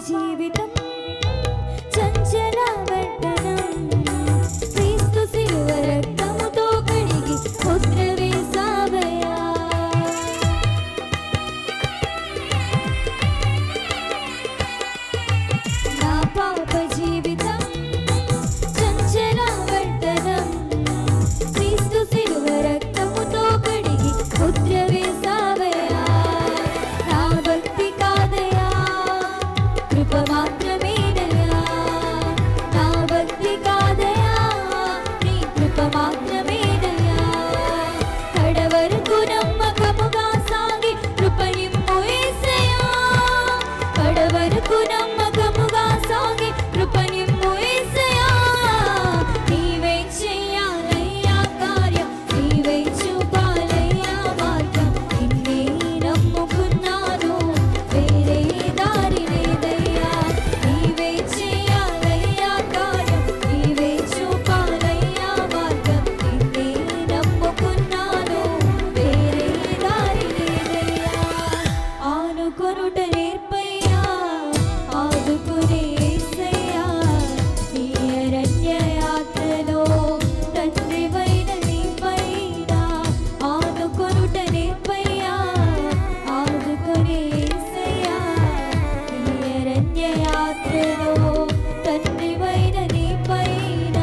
జీవితం చంచలవర్తనం క్రీస్తు శిలువ రక్తముతో కడిగి ముద్ర వేసావయ్యా. నా పాప జీవితం చంచలవర్తనం క్రీస్తు శిలువ రక్తముతో కడిగి ముద్ర వేసావయ్యా. నా భక్తి కాదయ్యా, కృప మాత్రమేనయ్యా. నా భక్తి కాదయ్యా, నీ కృప మాత్రమేనయ్యా. కడవరకు నమ్మకముగా సాగి కృప నిమ్ము యేసయ్యా. కడవరకు నమ్మకముగా సాగి కృప నిమ్ము యేసయ్యా. నీవే చెయ్యాలయ్యా కార్యం, నీవే చూపాలయ్యా మార్గం. నిన్నే నమ్ముకున్నాను, వేరే దారి లేదయ్యా. నీవే చెయ్యాలయ్యా కార్యం, నీవే చూపాలయ్యా మార్గం. నిన్నే నమ్ముకున్నాను, వేరే దారి లేదయ్యా. ఆనుకొనుట నేర్పయ్యా, ఆదుకునే యేసయ్యా. నీ అరణ్య యాత్రలో తండ్రివైన నీపైన ఆనుకొనుట నేర్పయ్యా, ఆదుకునే యేసయ్యా. నీ అరణ్య యాత్రలో తండ్రివైన నీపైన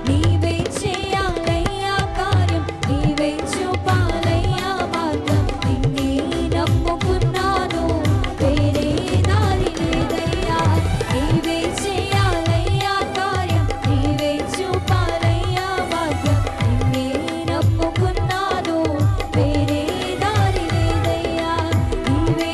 నీవే చేయాలయ్యా కార్యం, నీవే చూపాలయ్యా మార్గం. నిన్నే నమ్ముకున్నాను, వేరే దారి లేదయ్యా. నీవే చేయాలయ్యా కార్యం, నీవే చూపాలయ్యా మార్గం. నిన్నే నమ్ముకున్నాను, వేరే దారి లేదయ్యా. నీవే